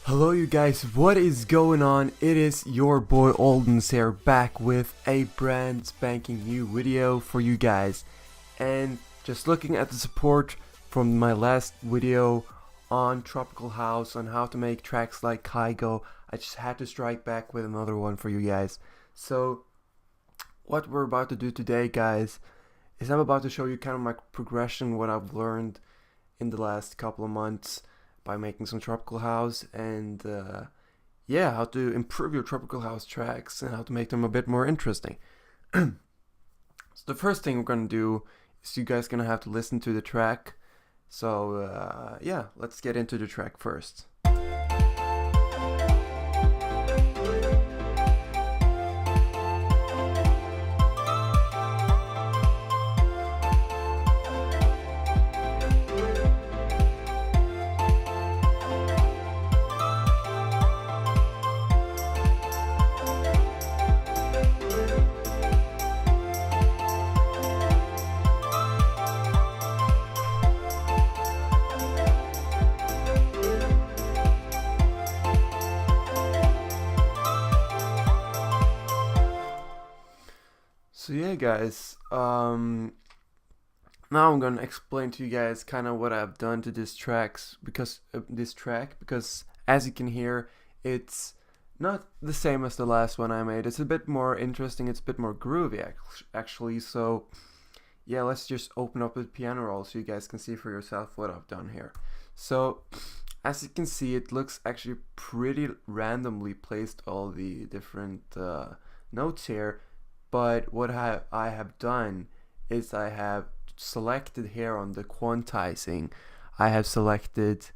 Hello you guys, what is going on? It is your boy Oldens here, back with a brand spanking new video for you guys. And just looking at the support from my last video on Tropical House, on how to make tracks like Kygo, I just had to strike back with another one for you guys. So what we're about to do today, guys, is I'm about to show you kind of my progression, what I've learned in the last couple of months by making some Tropical House, and yeah, how to improve your Tropical House tracks and how to make them a bit more interesting. So the first thing we're gonna do is you guys gonna have to listen to the track. So yeah, let's get into the track first. So yeah guys, now I'm gonna explain to you guys kind of what I've done to this track because as you can hear, it's not the same as the last one I made. It's a bit more interesting, it's a bit more groovy actually. So yeah, let's just open up the piano roll so you guys can see for yourself what I've done here. So as you can see, it looks actually pretty randomly placed, all the different notes here. But what I have done is I have selected here on the quantizing, I have selected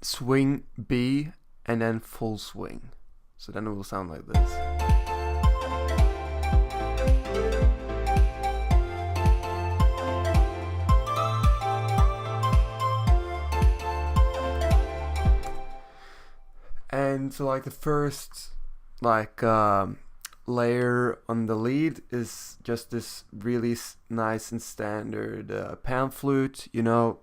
swing B and then full swing. So then it will sound like this. And so like the first layer on the lead is just this really nice and standard pan flute, you know.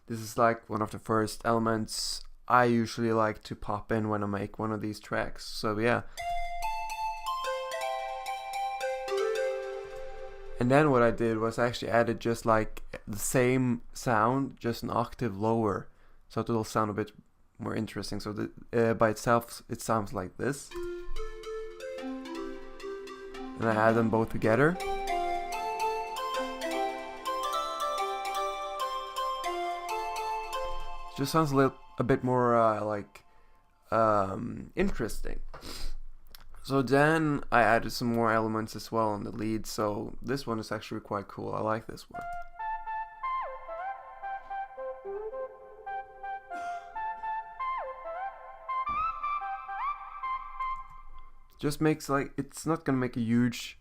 This is like one of the first elements I usually like to pop in when I make one of these tracks. So yeah. And then what I did was I actually added just like the same sound, just an octave lower, so it will sound a bit more interesting. So by itself it sounds like this. And I add them both together. It just sounds a bit more interesting. So then I added some more elements as well on the lead. So this one is actually quite cool. I like this one. Just makes it's not gonna make a huge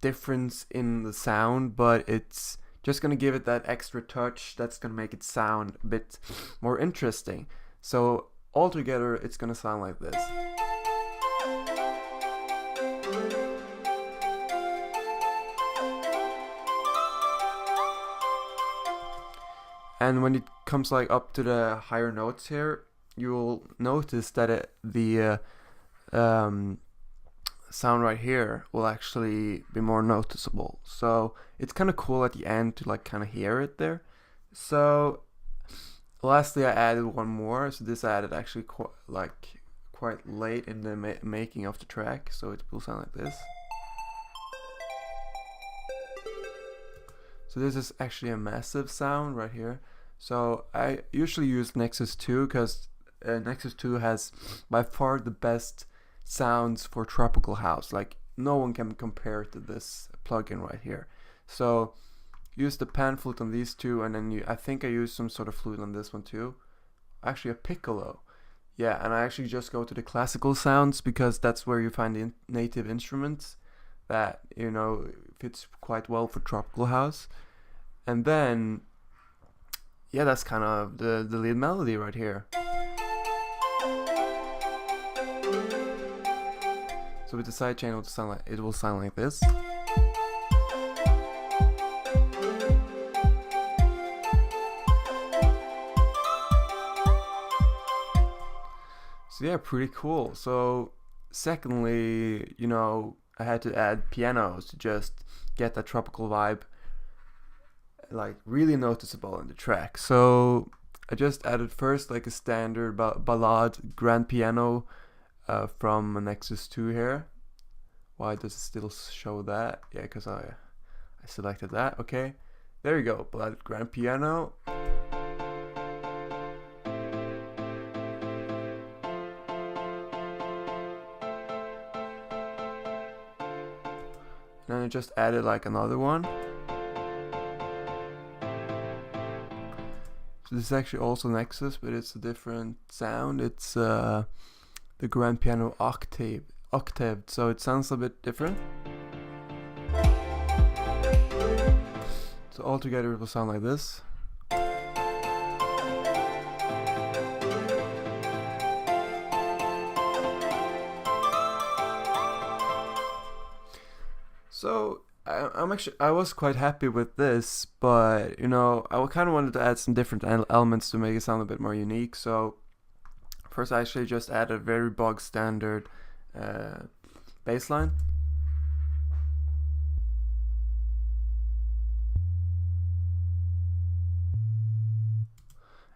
difference in the sound, but it's just gonna give it that extra touch that's gonna make it sound a bit more interesting. So altogether it's gonna sound like this. And when it comes up to the higher notes here, you'll notice that the sound right here will actually be more noticeable. So it's kind of cool at the end to kind of hear it there. So lastly, I added one more. So this I added actually quite late in the making of the track. So it will sound like this. So this is actually a massive sound right here. So I usually use Nexus 2 because Nexus 2 has by far the best sounds for Tropical House. Like no one can compare to this plugin right here. So use the pan flute on these two, and then I think I use some sort of flute on this one too. Actually a piccolo. Yeah, and I actually just go to the classical sounds because that's where you find the native instruments that, you know, fits quite well for Tropical House. And then yeah, that's kind of the lead melody right here. So with the sidechain it will sound like this. So yeah, pretty cool. So secondly, I had to add pianos to just get that tropical vibe like really noticeable in the track. So I just added first like a standard ballad grand piano from Nexus 2 here. Why does it still show that? Yeah, because I selected that. Okay, there you go, ballad grand piano. And then I just added like another one. So this is actually also Nexus, but it's a different sound. It's the grand piano octaved, so it sounds a bit different. So altogether it will sound like this. So I was quite happy with this, but I kind of wanted to add some different elements to make it sound a bit more unique. So first I actually just added a very bog standard bass line.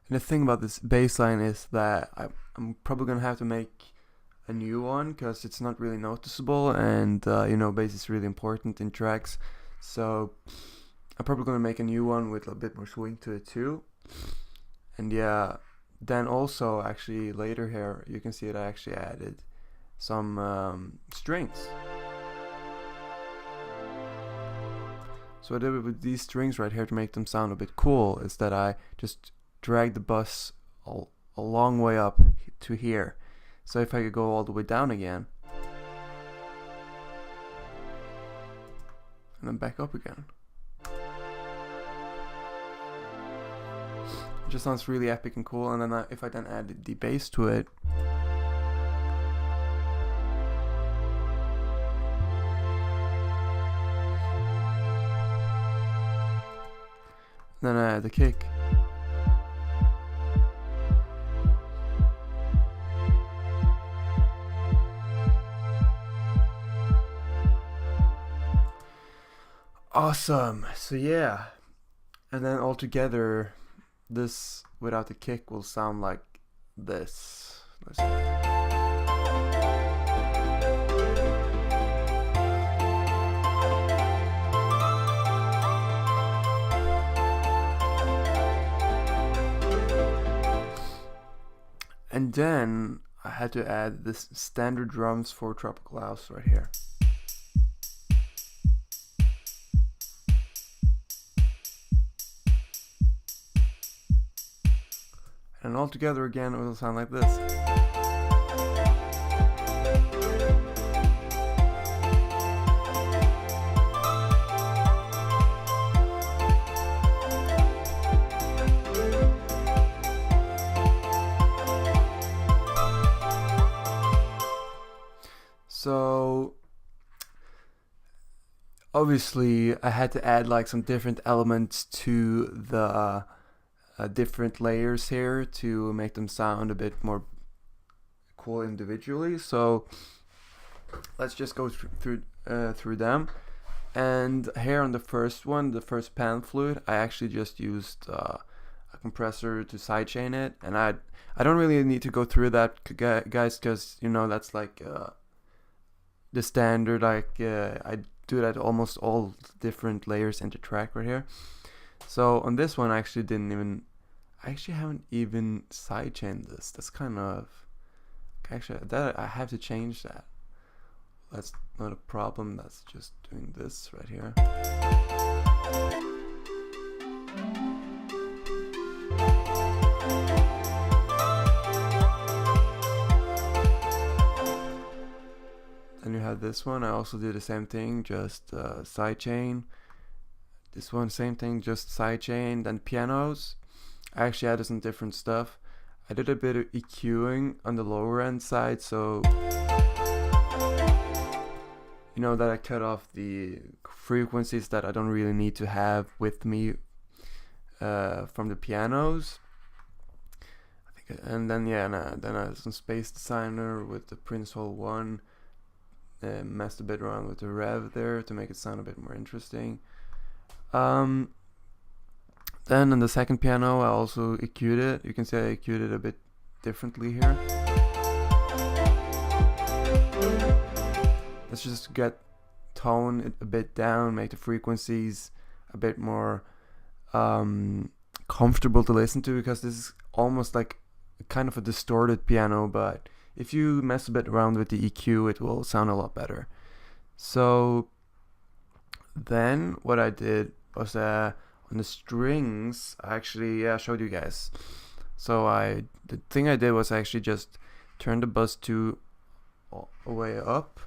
And the thing about this bass line is that I'm probably gonna have to make a new one because it's not really noticeable, and bass is really important in tracks. So I'm probably gonna make a new one with a bit more swing to it too. And yeah, then also actually later here you can see that I actually added some strings. So what I did with these strings right here to make them sound a bit cool is that I just drag the bus a long way up to here. So if I could go all the way down again and then back up again, it just sounds really epic and cool. And then if I then add the bass to it, then I add the kick. Awesome. So yeah, and then all together this without the kick will sound like this. Let's see. And then I had to add this standard drums for Tropical House right here. And all together again it will sound like this. So obviously I had to add like some different elements to the different layers here to make them sound a bit more cool individually. So let's just go through them. And here on the first one, the first pan flute, I actually just used a compressor to sidechain it, and I don't really need to go through that, guys, because that's like the standard. Like I do that almost all different layers in the track right here. So on this one I actually haven't even sidechained this. That's kind of actually that I have to change that. That's not a problem. That's just doing this right here. Then you have this one. I also did the same thing, just sidechain. This one, same thing, just sidechain. Then pianos, I actually added some different stuff. I did a bit of EQing on the lower end side, so that I cut off the frequencies that I don't really need to have with me from the pianos. I think And then then I have some Space Designer with the Prince Hall 1. Messed a bit around with the rev there to make it sound a bit more interesting. Then on the second piano I also EQ'd it. You can see I EQ'd it a bit differently here. Let's just get tone it a bit down, make the frequencies a bit more comfortable to listen to, because this is almost like kind of a distorted piano, but if you mess a bit around with the EQ, it will sound a lot better. So then what I did was on the strings, I actually showed you guys. So the thing I did was I actually just turned the bus 2 all the way up,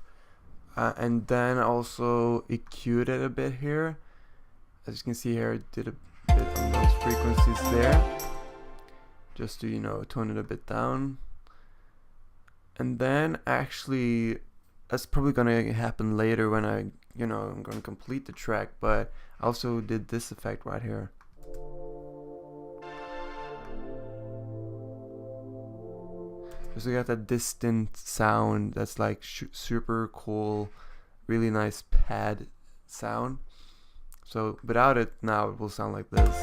and then also EQ'd it a bit here. As you can see here, I did a bit on those frequencies there, just to, you know, tone it a bit down. And then actually, that's probably gonna happen later when I'm gonna complete the track, but I also did this effect right here. Just to get that distant sound that's like super cool, really nice pad sound. So without it, now it will sound like this.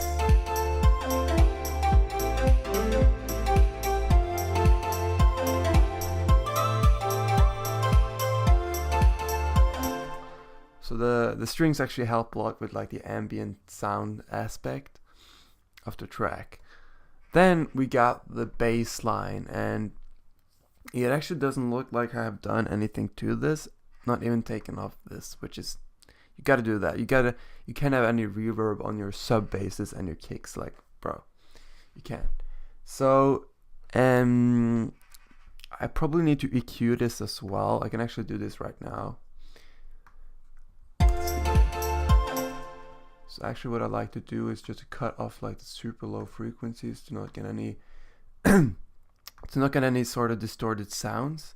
So the strings actually help a lot with like the ambient sound aspect of the track. Then we got the bass line, and it actually doesn't look like I have done anything to this, not even taken off this, which is, you gotta do that. You can't have any reverb on your sub basses and your kicks, like, bro, you can't. So I probably need to EQ this as well. I can actually do this right now. So actually what I like to do is just to cut off like the super low frequencies to not get any to not get any sort of distorted sounds.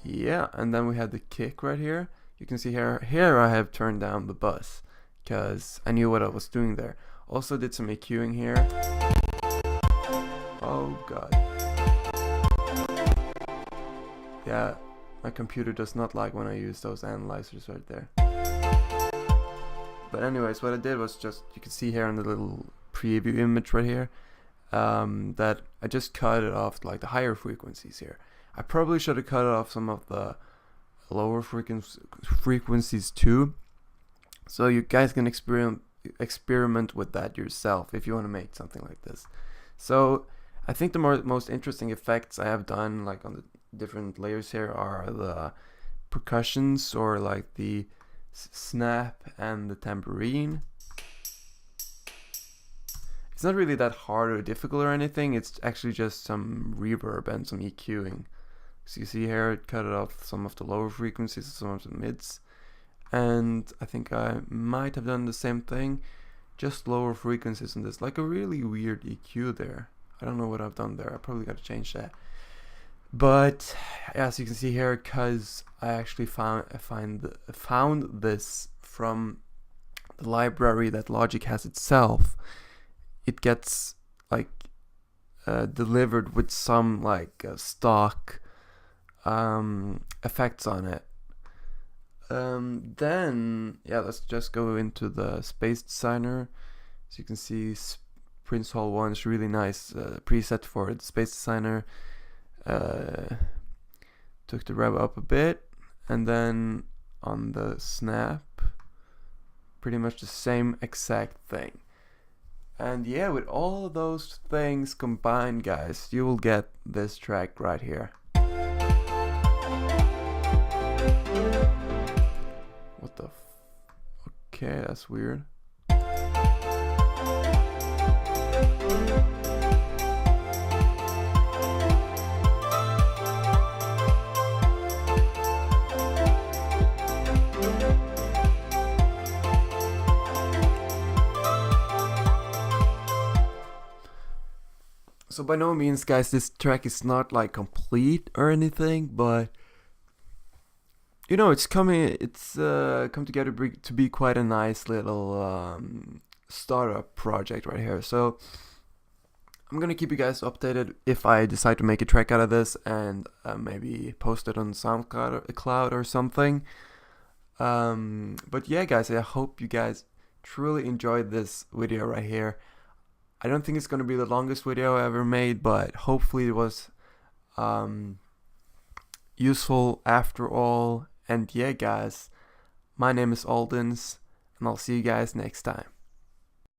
Yeah, and then we have the kick right here. You can see here I have turned down the bus because I knew what I was doing there. Also did some EQing here. Oh god. Yeah, my computer does not like when I use those analyzers right there. But anyways, what I did was just, you can see here in the little preview image right here, that I just cut it off like the higher frequencies here. I probably should have cut off some of the lower frequencies too, so you guys can experiment with that yourself if you want to make something like this. So I think the most interesting effects I have done, like on the different layers here, are the percussions, or like the snap and the tambourine. It's not really that hard or difficult or anything, it's actually just some reverb and some EQing. So you see here, it cut it off some of the lower frequencies, some of the mids, and I think I might have done the same thing, just lower frequencies on this, like a really weird EQ there. I don't know what I've done there, I probably got to change that. But as you can see here, because I actually found this from the library that Logic has itself, it gets like delivered with some like stock effects on it. Then let's just go into the Space Designer. So you can see Prince Hall 1 is really nice preset for it. Space Designer. Took the rev up a bit, and then on the snap, pretty much the same exact thing. And yeah, with all of those things combined, guys, you will get this track right here. What the okay, that's weird. So by no means, guys, this track is not like complete or anything, but it's coming. It's come together to be quite a nice little startup project right here. So I'm gonna keep you guys updated if I decide to make a track out of this and maybe post it on SoundCloud or Cloud or something. But yeah, guys, I hope you guys truly enjoyed this video right here. I don't think it's gonna be the longest video I ever made, but hopefully it was useful after all. And yeah, guys, my name is Aldens, and I'll see you guys next time.